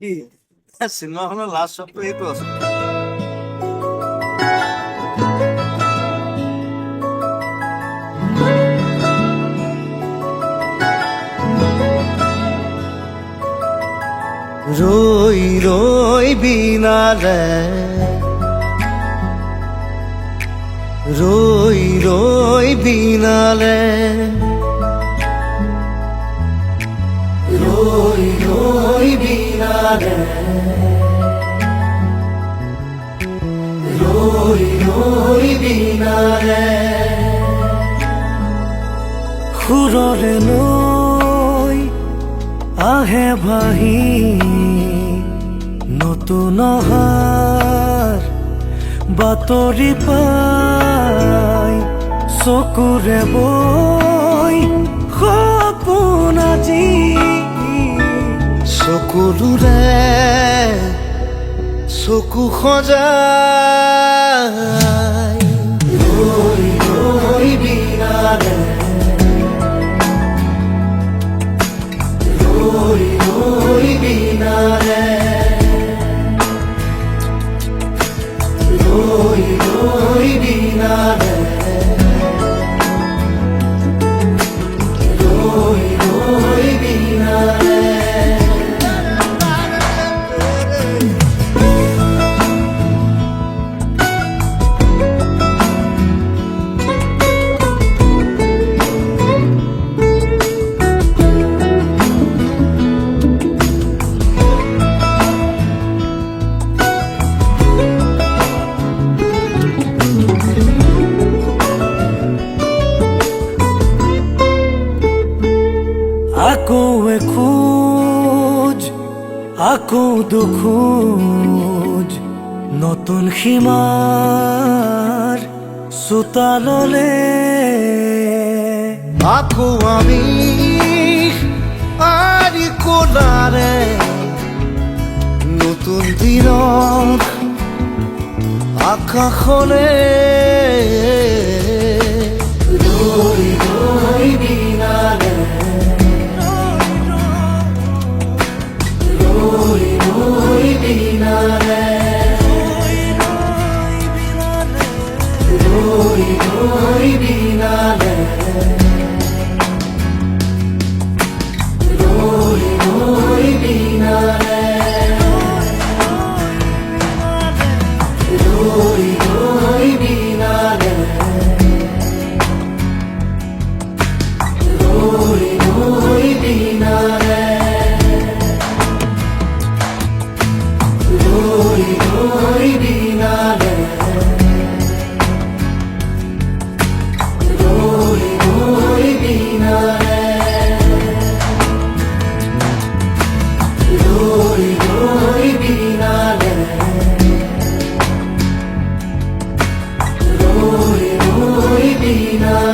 কি চিনেমাখনৰ লাষ্ট শ্বটটো এইটো আছে। ৰই ৰই বিনালে ৰই ৰই বিনালে ৰই ৰই বিনালে ৰই ৰই বিনালে সুৰৰে নৈ আহে ভাহি নতুন অহাৰ বাতৰি পাই চকুৰে বৈ সপোন আজি চকুলোৰে চকু সজাই ৰৈ ৰৈ বিনালে ৰই ৰই বিনালে ৰই ৰই বিনালে ৰই ৰই বিনালে আকৌ এখোজ আকৌ দুখোজ নতুন সীমাৰ চোতাললে আকৌ আমি আৰি কোলাৰে নতুন দিনৰ আকাশলে ৰৈ ৰৈ বিনালে রই রই বিনালে রই রই বিনালে রই রই বিনালে রই রই বিনালে রই রই বিনালে রই রই বিনালে রই রই বিনালে রই রই বিনালে রই রই বিনালে